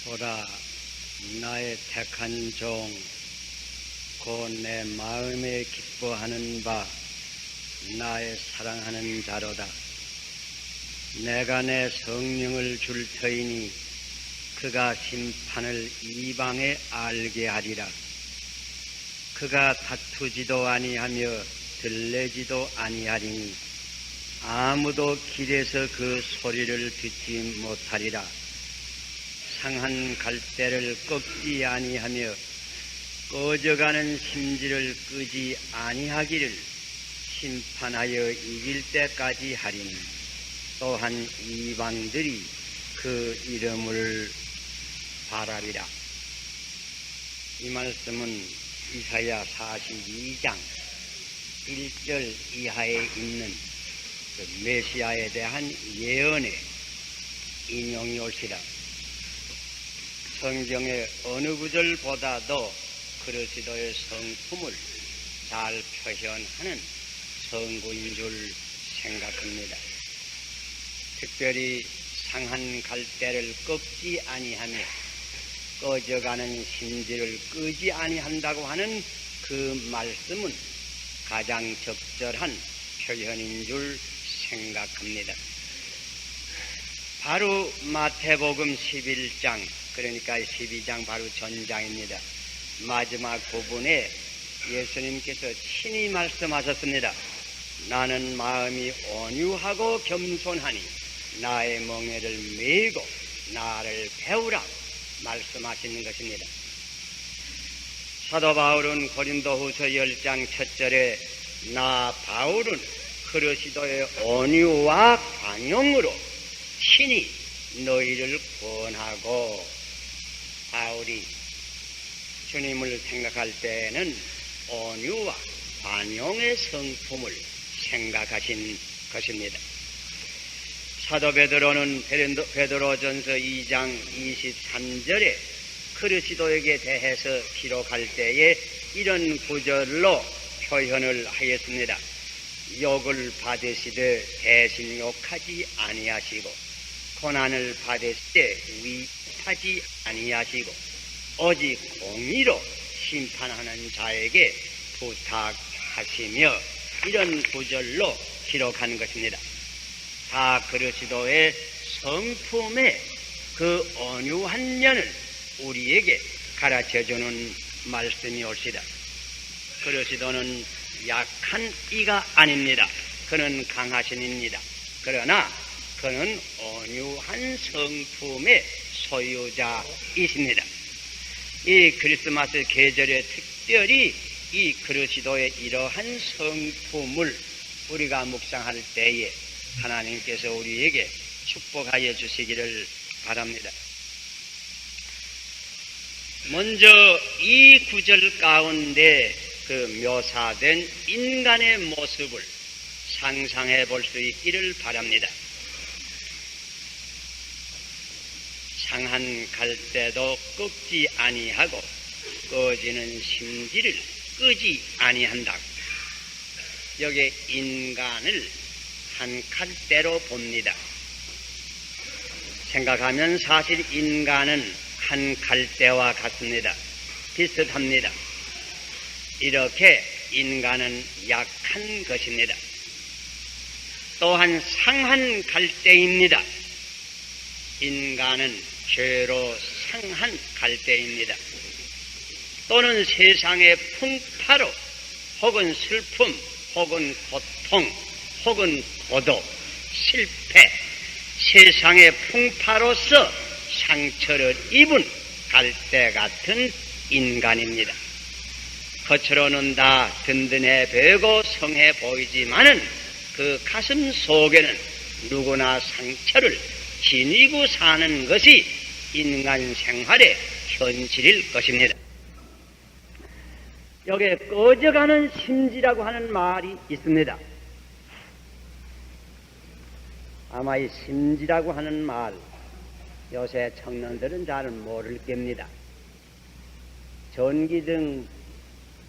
보라, 나의 택한 종, 곧 내 마음에 기뻐하는 바, 나의 사랑하는 자로다. 내가 내 성령을 줄 터이니 그가 심판을 이방에 알게 하리라. 그가 다투지도 아니하며 들레지도 아니하리니 아무도 길에서 그 소리를 듣지 못하리라. 상한 갈대를 꺾지 아니하며 꺼져가는 심지를 끄지 아니하기를 심판하여 이길 때까지 하리니 또한 이방들이 그 이름을 바라리라. 이 말씀은 이사야 42장 1절 이하에 있는 그 메시아에 대한 예언의 인용이 올시라. 성경의 어느 구절보다도 그리스도의 성품을 잘 표현하는 성구인 줄 생각합니다. 특별히 상한 갈대를 꺾지 아니하며 꺼져가는 심지를 끄지 아니한다고 하는 그 말씀은 가장 적절한 표현인 줄 생각합니다. 바로 마태복음 11장, 그러니까 12장 바로 전장입니다. 마지막 부분에 예수님께서 친히 말씀하셨습니다. 나는 마음이 온유하고 겸손하니 나의 멍에를 메고 나를 배우라 말씀하시는 것입니다. 사도 바울은 고린도후서 10장 1절에 나 바울은 그리스도의 온유와 관용으로 친히 너희를 권하고, 바울이 주님을 생각할 때에는 온유와 관용의 성품을 생각하신 것입니다. 사도 베드로는 베드로전서 2장 23절에 그리스도에게 대해서 기록할 때에 이런 구절로 표현을 하였습니다. 욕을 받으시되 대신 욕하지 아니하시고 고난을 받으시되 위하지 아니하시고 오직 공의로 심판하는 자에게 부탁하시며, 이런 구절로 기록하는 것입니다. 다 그리스도의 성품의 그 온유한 면을 우리에게 가르쳐주는 말씀이 올시다. 그리스도는 약한 이가 아닙니다. 그는 강하신 이입니다. 그러나 그는 온유한 성품의 소유자이십니다. 이 크리스마스 계절에 특별히 이 그리스도의 이러한 성품을 우리가 묵상할 때에 하나님께서 우리에게 축복하여 주시기를 바랍니다. 먼저 이 구절 가운데 그 묘사된 인간의 모습을 상상해 볼 수 있기를 바랍니다. 상한 갈대도 꺾지 아니하고 꺼지는 심지를 끄지 아니한다고. 여기 인간을 한 갈대로 봅니다. 생각하면 사실 인간은 한 갈대와 같습니다. 비슷합니다. 이렇게 인간은 약한 것입니다. 또한 상한 갈대입니다. 인간은 죄로 상한 갈대입니다. 또는 세상의 풍파로 혹은 슬픔 혹은 고통 혹은 고독, 실패, 세상의 풍파로서 상처를 입은 갈대 같은 인간입니다. 겉으로는 다 든든해 보이고 성해 보이지만은 그 가슴 속에는 누구나 상처를 지니고 사는 것이 인간 생활의 현실일 것입니다. 여기에 꺼져가는 심지라고 하는 말이 있습니다. 아마 이 심지라고 하는 말 요새 청년들은 잘 모를 겁니다. 전기등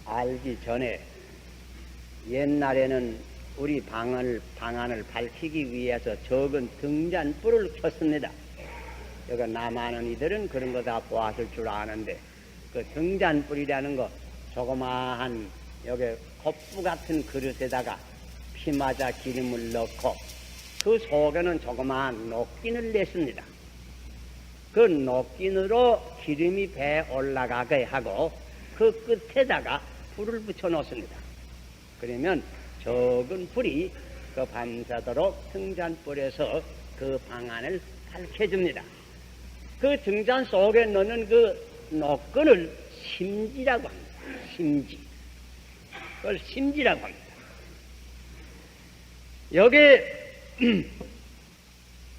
알기 전에 옛날에는 우리 방안을 밝히기 위해서 적은 등잔불을 켰습니다. 여기 남아는 이들은 그런 거 다 보았을 줄 아는데 그 등잔불이라는 거 조그마한 여기 겉부 같은 그릇에다가 피 맞아 기름을 넣고 그 속에는 조그마한 녹균을 냈습니다. 그 녹균으로 기름이 배에 올라가게 하고 그 끝에다가 불을 붙여 놓습니다. 그러면 적은 불이 그 밤새도록 등잔불에서 그 방안을 밝혀줍니다. 그 등잔 속에 넣는 그 녹균을 심지라고 합니다. 심지. 그걸 심지라고 합니다. 여기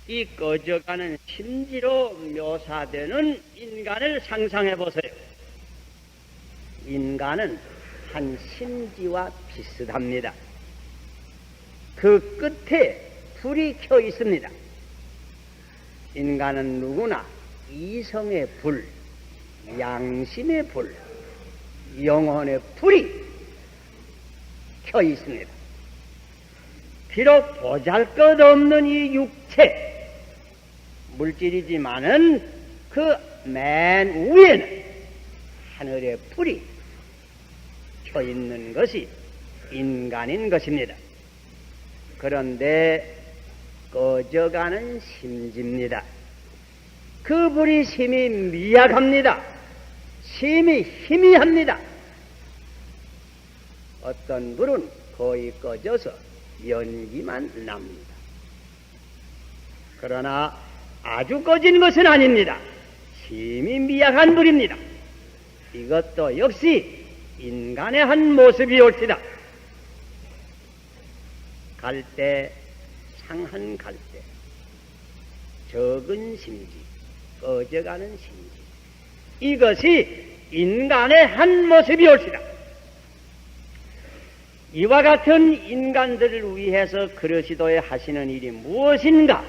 이 꺼져가는 심지로 묘사되는 인간을 상상해 보세요. 인간은 한 심지와 비슷합니다. 그 끝에 불이 켜 있습니다. 인간은 누구나 이성의 불, 양심의 불, 영혼의 불이 켜 있습니다. 비록 보잘것없는 이 육체, 물질이지만은 그 맨 위에는 하늘의 불이 켜 있는 것이 인간인 것입니다. 그런데 꺼져가는 심지입니다. 그 불이 심히 미약합니다. 심히 희미합니다. 어떤 불은 거의 꺼져서 연기만 납니다. 그러나 아주 꺼진 것은 아닙니다. 심히 미약한 불입니다. 이것도 역시 인간의 한 모습이 옳시다. 갈대, 상한 갈대, 적은 심지, 꺼져가는 심지, 이것이 인간의 한 모습이 옳시다. 이와 같은 인간들을 위해서 그리스도에 하시는 일이 무엇인가?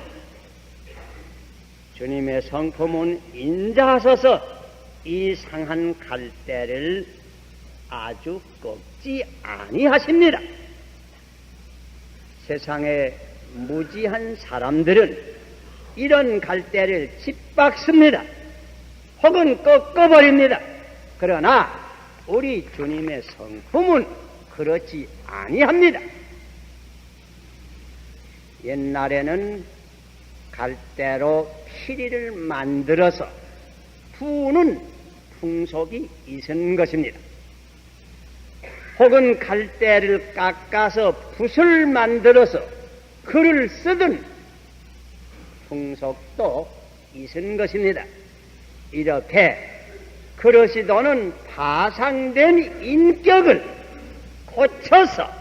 주님의 성품은 인자하셔서 이 상한 갈대를 아주 꺾지 아니하십니다. 세상에 무지한 사람들은 이런 갈대를 짓박습니다. 혹은 꺾어버립니다. 그러나 우리 주님의 성품은 그렇지 아니합니다. 옛날에는 갈대로 피리를 만들어서 부는 풍속이 있은 것입니다. 혹은 갈대를 깎아서 붓을 만들어서 글을 쓰던 풍속도 있은 것입니다. 이렇게 그리스도는 파상된 인격을 고쳐서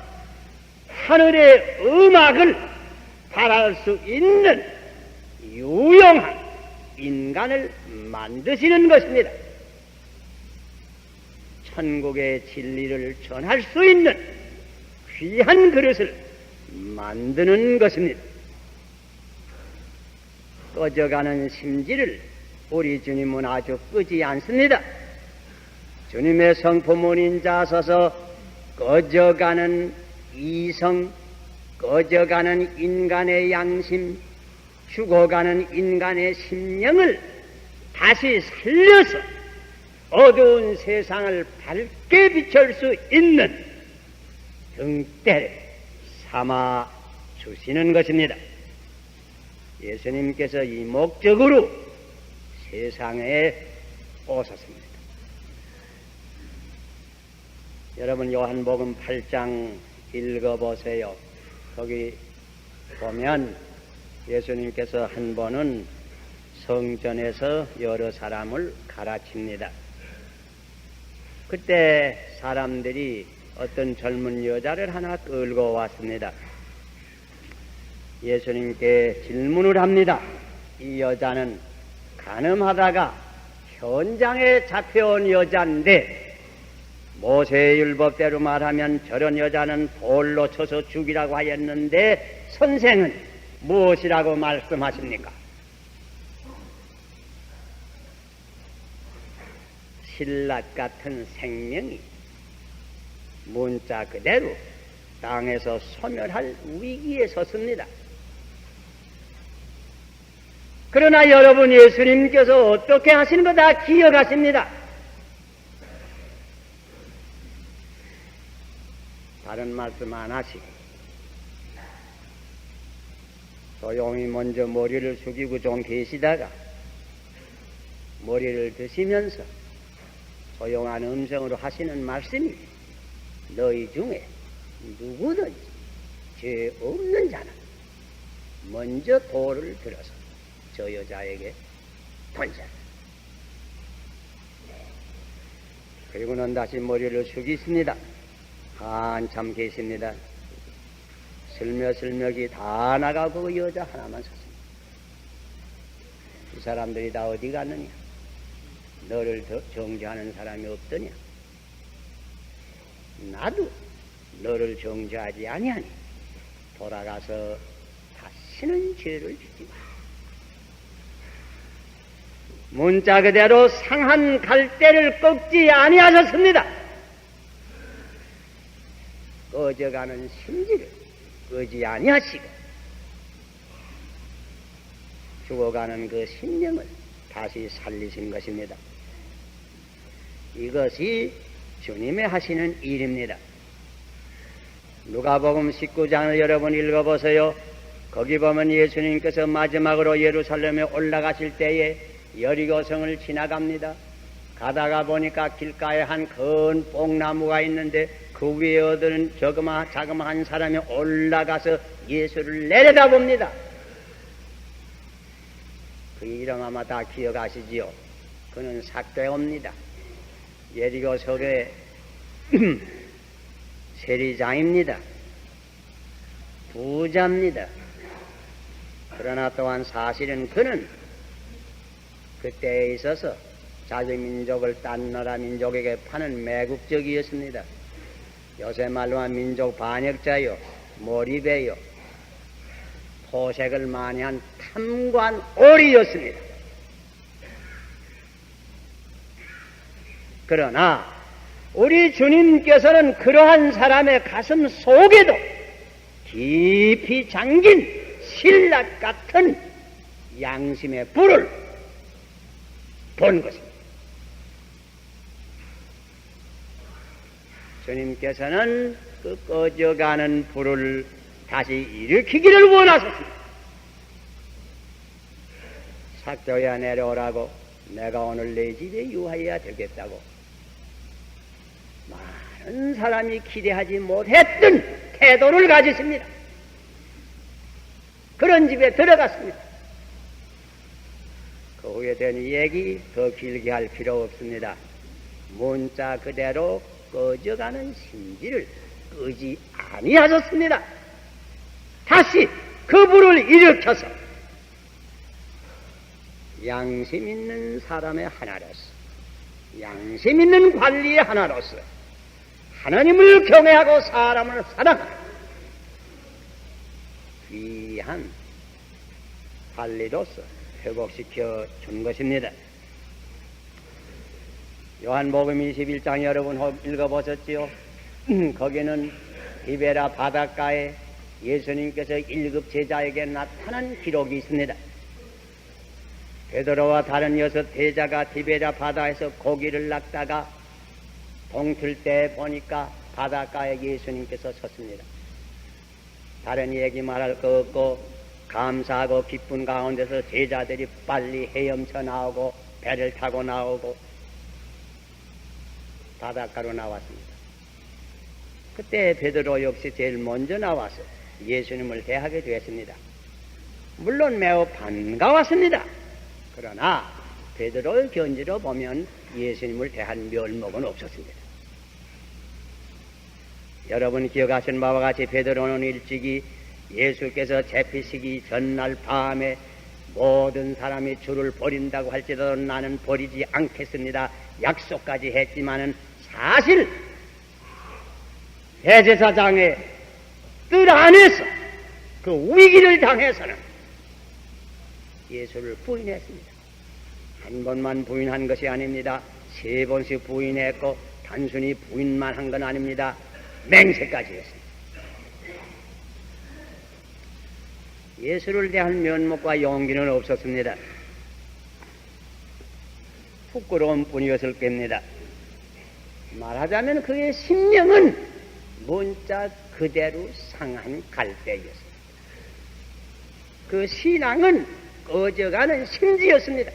하늘의 음악을 발할 수 있는 유용한 인간을 만드시는 것입니다. 천국의 진리를 전할 수 있는 귀한 그릇을 만드는 것입니다. 꺼져가는 심지를 우리 주님은 아주 끄지 않습니다. 주님의 성품은 인자하셔서 꺼져가는 이성, 꺼져가는 인간의 양심, 죽어가는 인간의 심령을 다시 살려서 어두운 세상을 밝게 비출 수 있는 등대를 삼아 주시는 것입니다. 예수님께서 이 목적으로 세상에 오셨습니다. 여러분 요한복음 8장 읽어보세요. 거기 보면 예수님께서 한 번은 성전에서 여러 사람을 가르칩니다. 그때 사람들이 어떤 젊은 여자를 하나 끌고 왔습니다. 예수님께 질문을 합니다. 이 여자는 간음하다가 현장에 잡혀온 여자인데 모세의 율법대로 말하면 저런 여자는 돌로 쳐서 죽이라고 하였는데 선생은 무엇이라고 말씀하십니까? 신라 같은 생명이 문자 그대로 땅에서 소멸할 위기에 섰습니다. 그러나 여러분 예수님께서 어떻게 하시는 거 다 기억하십니다. 다른 말씀 안 하시고 조용히 먼저 머리를 숙이고 좀 계시다가 머리를 드시면서 조용한 음성으로 하시는 말씀이 너희 중에 누구든지 죄 없는 자는 먼저 돌을 들어서 저 여자에게 던져라. 그리고는 다시 머리를 숙이십니다. 한참 계십니다. 슬며슬며이 다 나가고 그 여자 하나만 섰습니다. 이 사람들이 다 어디 갔느냐? 너를 더 정죄하는 사람이 없더냐? 나도 너를 정죄하지 아니하니 돌아가서 다시는 죄를 짓지 마라. 문자 그대로 상한 갈대를 꺾지 아니하셨습니다. 꺼져가는 심지를 끄지 아니하시고 죽어가는 그 심령을 다시 살리신 것입니다. 이것이 주님의 하시는 일입니다. 누가복음 19장을 여러분 읽어보세요. 거기 보면 예수님께서 마지막으로 예루살렘에 올라가실 때에 여리고성을 지나갑니다. 가다가 보니까 길가에 한 큰 뽕나무가 있는데 그 위에 얻은 자그마한 사람이 올라가서 예수를 내려다봅니다. 그 이름 아마 다 기억하시지요. 그는 삭개오입니다. 예리고 성의 세리장입니다. 부자입니다. 그러나 또한 사실은 그는 그때에 있어서 자기 민족을 딴 나라 민족에게 파는 매국적이었습니다. 요새 말로 한 민족 반역자요, 몰입해요, 포색을 많이 한 탐관오리였습니다. 그러나 우리 주님께서는 그러한 사람의 가슴 속에도 깊이 잠긴 신락 같은 양심의 불을 본 것입니다. 주님께서는 그 꺼져가는 불을 다시 일으키기를 원하셨습니다. 삭개오야 내려오라고, 내가 오늘 내 집에 유하여야 되겠다고 많은 사람이 기대하지 못했던 태도를 가지십니다. 그런 집에 들어갔습니다. 그 후에 된 얘기 더 길게 할 필요 없습니다. 문자 그대로 꺼져가는 심지를 끄지 아니하셨습니다. 다시 그 불을 일으켜서 양심 있는 사람의 하나로서, 양심 있는 관리의 하나로서 하나님을 경외하고 사람을 사랑하는 귀한 관리로서 회복시켜 준 것입니다. 요한복음 21장 여러분 읽어보셨지요? 거기는 디베라 바닷가에 예수님께서 1급 제자에게 나타난 기록이 있습니다. 베드로와 다른 6 제자가 디베라 바다에서 고기를 낚다가 동틀 때 보니까 바닷가에 예수님께서 섰습니다. 다른 얘기 말할 거 없고 감사하고 기쁜 가운데서 제자들이 빨리 헤엄쳐 나오고 배를 타고 나오고 바닷가로 나왔습니다. 그때 베드로 역시 제일 먼저 나와서 예수님을 대하게 되었습니다. 물론 매우 반가웠습니다. 그러나 베드로의 견지로 보면 예수님을 대한 멸목은 없었습니다. 여러분 기억하신 바와 같이 베드로는 일찍이 예수께서 잡히시기 전날 밤에 모든 사람이 주를 버린다고 할지라도 나는 버리지 않겠습니다 약속까지 했지만은 사실 대제사장의 뜰 안에서 그 위기를 당해서는 예수를 부인했습니다. 한 번만 부인한 것이 아닙니다. 3번씩 부인했고 단순히 부인만 한 건 아닙니다. 맹세까지 했습니다. 예수를 대한 면목과 용기는 없었습니다. 부끄러운 뿐이었을 겁니다. 말하자면 그의 심령은 문자 그대로 상한 갈대였습니다. 그 신앙은 꺼져가는 심지였습니다.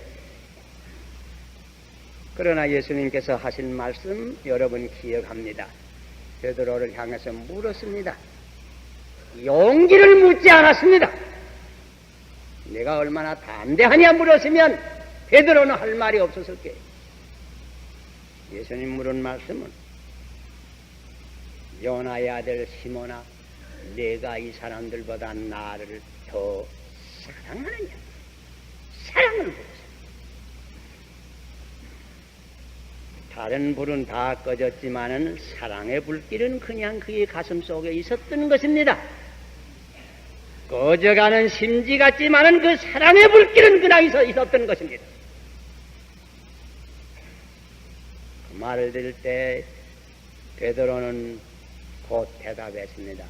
그러나 예수님께서 하신 말씀 여러분 기억합니다. 베드로를 향해서 물었습니다. 용기를 묻지 않았습니다. 내가 얼마나 담대하냐 물었으면 베드로는 할 말이 없었을 거예요. 예수님 물은 말씀은 요나의 아들 시몬아, 내가 이 사람들보다 나를 더 사랑하느냐? 사랑을 물었어요. 다른 불은 다 꺼졌지만은 사랑의 불길은 그냥 그의 가슴 속에 있었던 것입니다. 꺼져가는 심지 같지만은 그 사랑의 불길은 그냥 있었던 것입니다. 그 말을 들을 때 베드로는 곧 대답했습니다.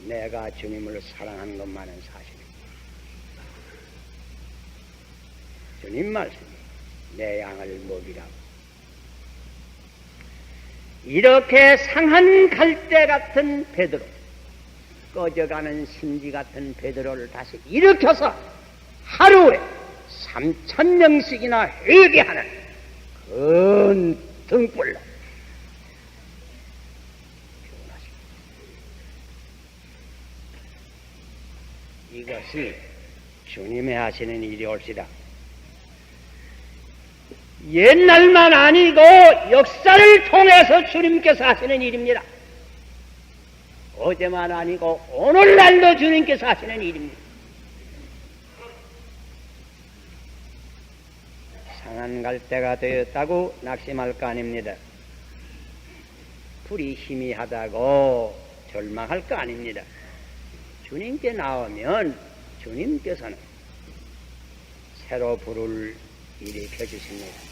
내가 주님을 사랑하는 것만은 사실입니다. 주님 말씀이 내 양을 먹이라고. 이렇게 상한 갈대 같은 베드로, 꺼져가는 심지 같은 베드로를 다시 일으켜서 하루에 3,000명씩이나 회개하는 큰 등불로 이것이 주님의 하시는 일이 올시다. 옛날만 아니고 역사를 통해서 주님께서 하시는 일입니다. 어제만 아니고 오늘날도 주님께서 하시는 일입니다. 상한 갈대가 되었다고 낙심할 거 아닙니다. 불이 희미하다고 절망할 거 아닙니다. 주님께 나오면 주님께서는 새로 불을 일으켜 주십니다.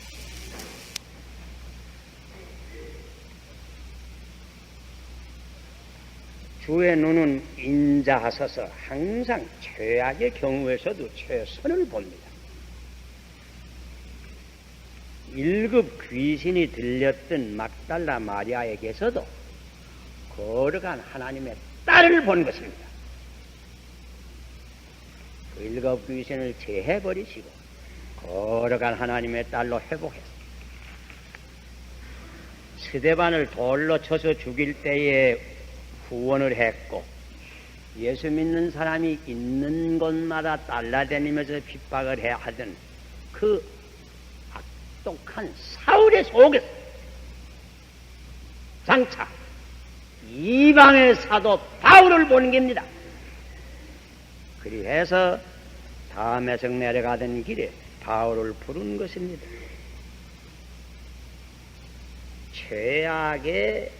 주의 눈은 인자하셔서 항상 최악의 경우에서도 최선을 봅니다. 1급 귀신이 들렸던 막달라 마리아에게서도 걸어간 하나님의 딸을 본 것입니다. 그 1급 귀신을 제해버리시고 걸어간 하나님의 딸로 회복했습니다. 스데반을 돌로 쳐서 죽일 때에 후원을 했고, 예수 믿는 사람이 있는 곳마다 달라다니면서 핍박을 해야 하던 그 악독한 사울의 속에서 장차 이방의 사도 바울을 보는 겁니다. 그리해서 다메섹 내려가던 길에 바울을 부른 것입니다. 최악의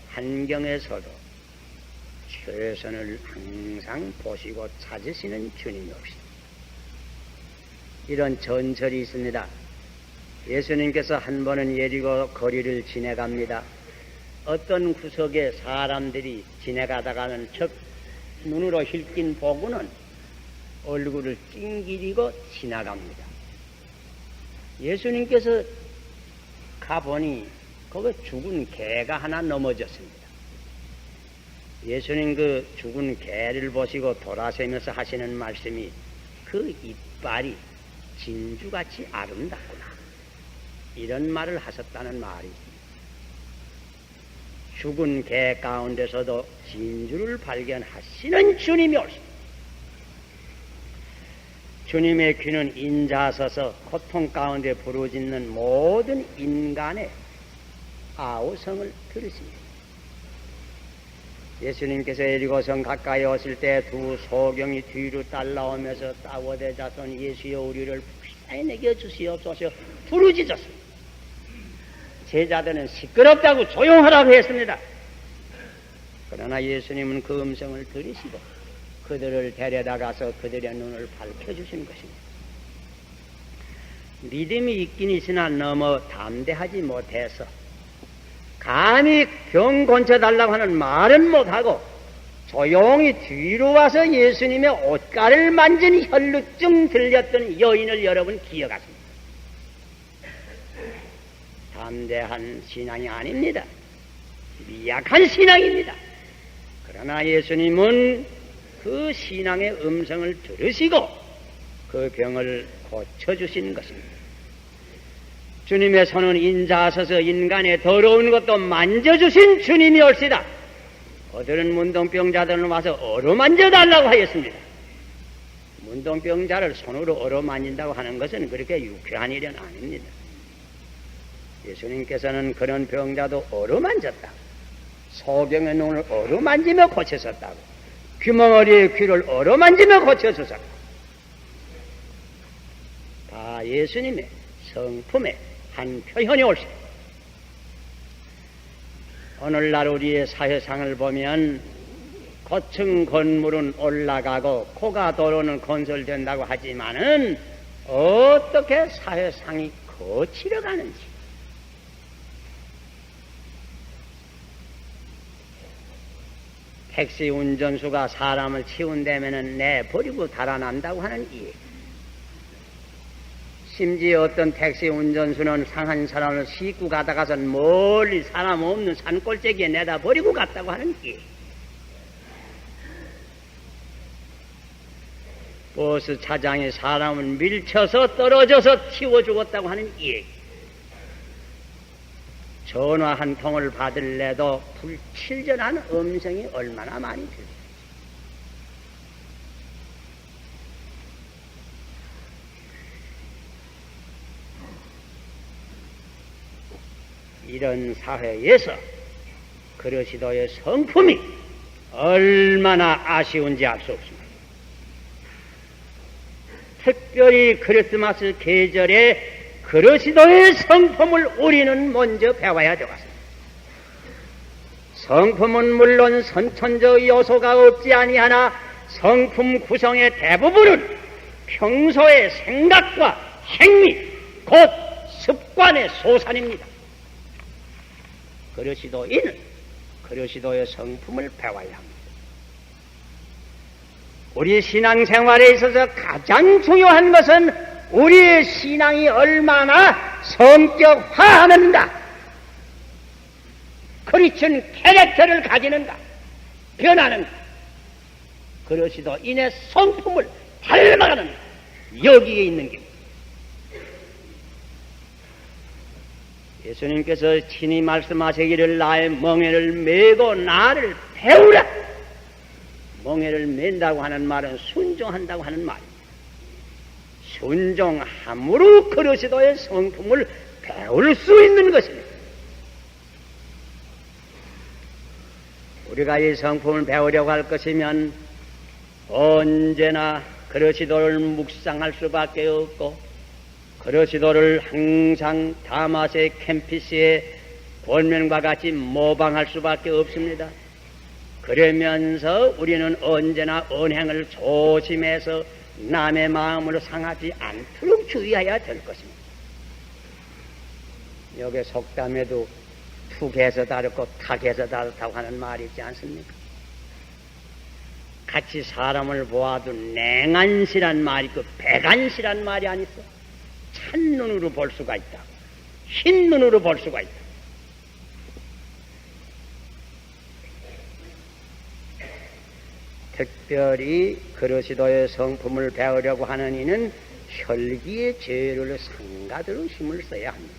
환경에서도 최선을 항상 보시고 찾으시는 주님이 없습니다. 이런 전설이 있습니다. 예수님께서 한 번은 예리고 거리를 지나갑니다. 어떤 구석에 사람들이 지나가다가는 적 눈으로 힐낀 보고는 얼굴을 찡기리고 지나갑니다. 예수님께서 가보니 거기 죽은 개가 하나 넘어졌습니다. 예수님 그 죽은 개를 보시고 돌아서면서 하시는 말씀이 그 이빨이 진주같이 아름답구나, 이런 말을 하셨다는 말이 있습니다. 죽은 개 가운데서도 진주를 발견하시는 주님이 오십니다. 주님의 귀는 인자하셔서 고통 가운데 부르짖는 모든 인간의 아우성을 들으십니다. 예수님께서 예리고성 가까이 오실 때 두 소경이 뒤로 따라오면서 따고대 자손 예수여 우리를 불쌍히 내게 주시옵소서 부르짖었습니다. 제자들은 시끄럽다고 조용하라고 했습니다. 그러나 예수님은 그 음성을 들으시고 그들을 데려다가서 그들의 눈을 밝혀주신 것입니다. 믿음이 있긴 있으나 너무 담대하지 못해서 감히 병 고쳐달라고 하는 말은 못하고 조용히 뒤로 와서 예수님의 옷가를 만진 혈루증 들렸던 여인을 여러분 기억하십니다. 담대한 신앙이 아닙니다. 미약한 신앙입니다. 그러나 예수님은 그 신앙의 음성을 들으시고 그 병을 고쳐주신 것입니다. 주님의 손은 인자하셔서 인간의 더러운 것도 만져주신 주님이 올시다. 어들은 문둥병자들은 와서 어루만져달라고 하였습니다. 문둥병자를 손으로 어루만진다고 하는 것은 그렇게 유쾌한 일은 아닙니다. 예수님께서는 그런 병자도 어루만졌다. 소경의 눈을 어루만지며 고쳤었다고. 귀멍어리의 귀를 어루만지며 고쳐주셨다. 다 예수님의 성품의 한 표현이 옳습니다. 오늘날 우리의 사회상을 보면 고층 건물은 올라가고 코가 도로는 건설된다고 하지만은 어떻게 사회상이 거치려 가는지, 택시 운전수가 사람을 치운다면은 내버리고 달아난다고 하는 이해. 심지어 어떤 택시 운전수는 상한 사람을 싣고 가다가선 멀리 사람 없는 산골짜기에 내다 버리고 갔다고 하는 이해. 버스 차장이 사람을 밀쳐서 떨어져서 치워 죽었다고 하는 이해. 전화 한 통을 받을래도 불칠전한 음성이 얼마나 많이 들려요. 이런 사회에서 그리스도의 성품이 얼마나 아쉬운지 알 수 없습니다. 특별히 크리스마스 계절에 그리스도의 성품을 우리는 먼저 배워야 되겠습니다. 성품은 물론 선천적 요소가 없지 아니하나 성품 구성의 대부분은 평소의 생각과 행위, 곧 습관의 소산입니다. 그리스도인은 그리스도의 성품을 배워야 합니다. 우리 신앙생활에 있어서 가장 중요한 것은 우리의 신앙이 얼마나 성격화하는가, 크리스천 캐릭터를 가지는가, 변하는가, 그리스도인의 성품을 닮아가는 여기에 있는 게 예수님께서 친히 말씀하시기를 나의 멍에를 메고 나를 배우라. 멍에를 맨다고 하는 말은 순종한다고 하는 말입니다. 순종함으로 그리스도의 성품을 배울 수 있는 것입니다. 우리가 이 성품을 배우려고 할 것이면 언제나 그리스도를 묵상할 수밖에 없고 그리스도를 항상 다마스의 캠피스의 권면과 같이 모방할 수밖에 없습니다. 그러면서 우리는 언제나 언행을 조심해서 남의 마음을 상하지 않도록 주의해야 될 것입니다. 여기 속담에도 툭해서 다르고 탁해서 다르다고 하는 말이 있지 않습니까? 같이 사람을 보아도 냉안시란 말이 있고 백안시란 말이 아니있어. 찬눈으로 볼 수가 있다. 흰 눈으로 볼 수가 있다. 특별히 그리스도의 성품을 배우려고 하는 이는 혈기의 죄를 상가들로 힘을 써야 합니다.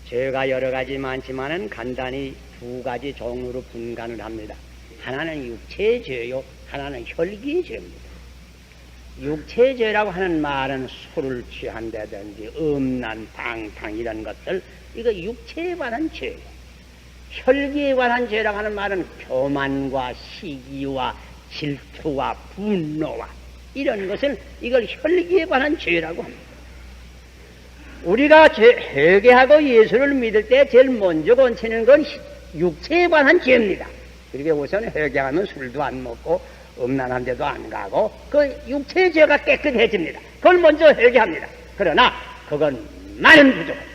죄가 여러 가지 많지만은 간단히 두 가지 종류로 분간을 합니다. 하나는 육체의 죄요, 하나는 혈기의 죄입니다. 육체의 죄라고 하는 말은 술을 취한다든지 음란, 방탕 이런 것들, 이거 육체에 관한 죄예요. 혈기에 관한 죄라고 하는 말은 교만과 시기와 질투와 분노와 이런 것을 이걸 혈기에 관한 죄라고 합니다. 우리가 회개하고 예수를 믿을 때 제일 먼저 건치는 건 육체에 관한 죄입니다. 그리고 우선 회개하면 술도 안 먹고 음란한 데도 안 가고 그 육체의 죄가 깨끗해집니다. 그걸 먼저 회개합니다. 그러나 그건 많은 부족합니다.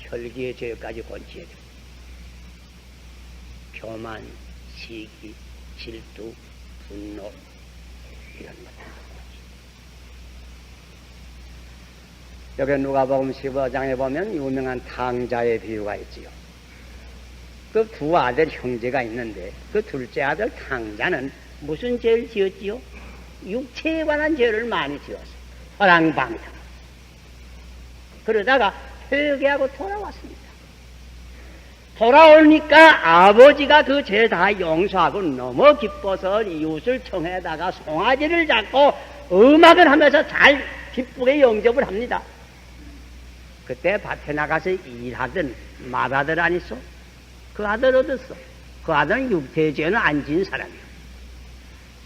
혈기의 죄까지 건치해야 됩니다. 교만, 시기, 질투, 분노 이런 것들. 여기 누가복음 15장에 보면 유명한 탕자의 비유가 있지요. 그 두 아들 형제가 있는데 그 둘째 아들 탕자는 무슨 죄를 지었지요? 육체에 관한 죄를 많이 지었어요. 허랑방탕. 그러다가 회개하고 돌아왔습니다. 돌아오니까 아버지가 그 죄 다 용서하고 너무 기뻐서 이웃을 청해다가 송아지를 잡고 음악을 하면서 잘 기쁘게 영접을 합니다. 그때 밭에 나가서 일하던 맏아들 아니소? 그 아들 얻었어. 그 아들은 육체의 죄는 안 지은 사람이야.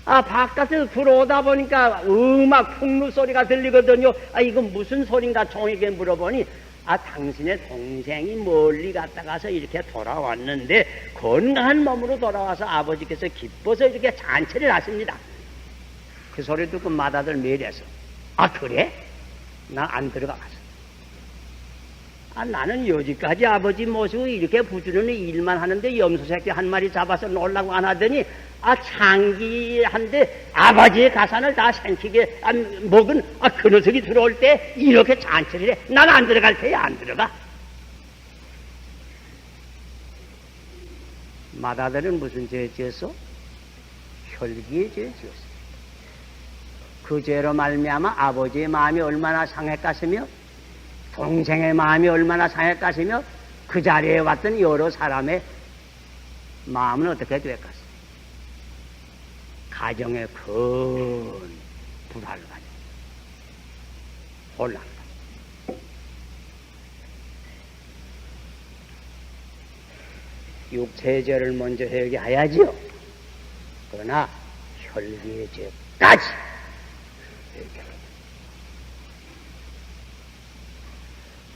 바깥에서 들어오다 보니까 음악 풍루 소리가 들리거든요. 이건 무슨 소린가 종에게 물어보니, 당신의 동생이 멀리 갔다 가서 이렇게 돌아왔는데, 건강한 몸으로 돌아와서 아버지께서 기뻐서 이렇게 잔치를 하십니다. 그 소리 듣고 맏아들 매일해서, 그래? 나 안 들어가봤어. 나는 여지까지 아버지 모시고 이렇게 부지런히 일만 하는데 염소새끼 한 마리 잡아서 놀라고 안 하더니 장기한데 아버지의 가산을 다 생기게 먹은 그 녀석이 들어올 때 이렇게 잔치를 해. 난 안 들어갈 테야. 안 들어가. 맏아들은 무슨 죄 지었어? 혈기의 죄 지었어. 그 죄로 말미암아 아버지의 마음이 얼마나 상했겠으며 동생의 마음이 얼마나 상했겠으며 그 자리에 왔던 여러 사람의 마음은 어떻게 됐겠어? 가정에 큰 불화를 가져. 혼란을 가져. 육체의 죄를 먼저 회개해야지요. 그러나 혈기의 죄까지 회개해야.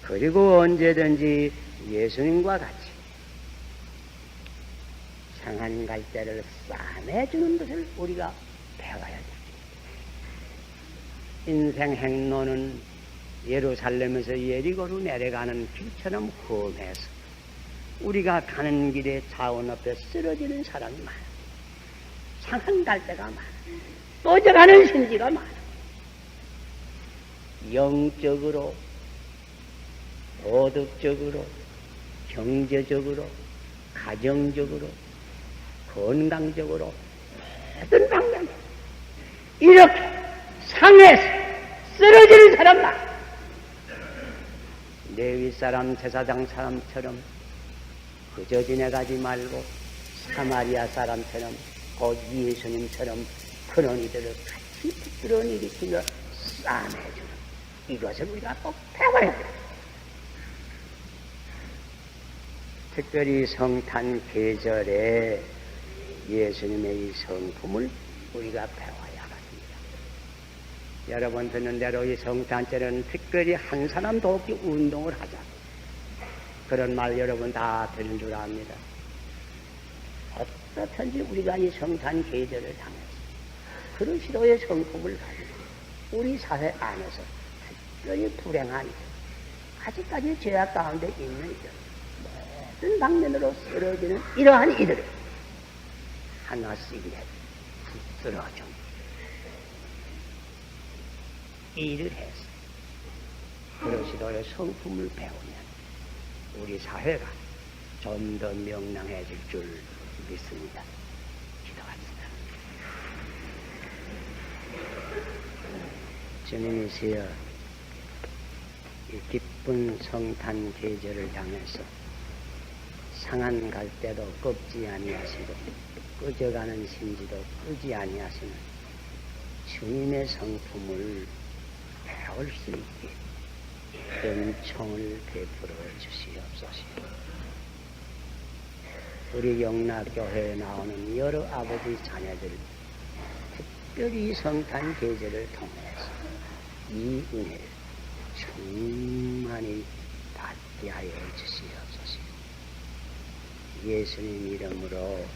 그리고 언제든지 예수님과 같이 상한 갈대를 싸매주는 것을 우리가 배워야 됩니다. 인생 행로는 예루살렘에서 예리고로 내려가는 길처럼 험해서 우리가 가는 길에 자원 앞에 쓰러지는 사람이 많아. 상한 갈대가 많아. 떠져가는 신지가 많아. 영적으로, 도덕적으로, 경제적으로, 가정적으로, 건강적으로 모든 방면 이렇게 상해서 쓰러지는 사람 많아. 레위 사람, 제사장 사람처럼 그저 지내가지 말고 사마리아 사람처럼 곧 예수님처럼 그런 이들을 같이 붙들어 일으키며 싸매주는 이것을 우리가 꼭 배워야 돼. 특별히 성탄 계절에 예수님의 이 성품을 우리가 배워야 합니다. 여러분 듣는 대로 이 성탄절은 특별히 한 사람 돕기 운동을 하자. 그런 말 여러분 다 들은 줄 압니다. 어떻든지 우리가 이 성탄 계절을 당해서 그리스도의 성품을 가지고 우리 사회 안에서 특별히 불행한 이들, 아직까지 죄악 가운데 있는 이들, 모든 방면으로 쓰러지는 이러한 이들을 하나씩 붙들어줘. 일을 해서 그리스도의 성품을 배우면 우리 사회가 좀 더 명랑해질 줄 믿습니다. 기도합시다. 주님이시여, 이 기쁜 성탄 계절을 향해서 상한 갈대도 꺾지 아니하시고 꺼져가는 신지도 끄지 아니하시는 주님의 성품을 배울 수 있게 은총을 베풀어 주시옵소서. 우리 영락교회에 나오는 여러 아버지 자녀들, 특별히 성탄 계절을 통해서 이 은혜를 충만히 받게 하여 주시옵소서. 예수님 이름으로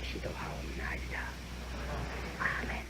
기도하옵나이다. 아멘.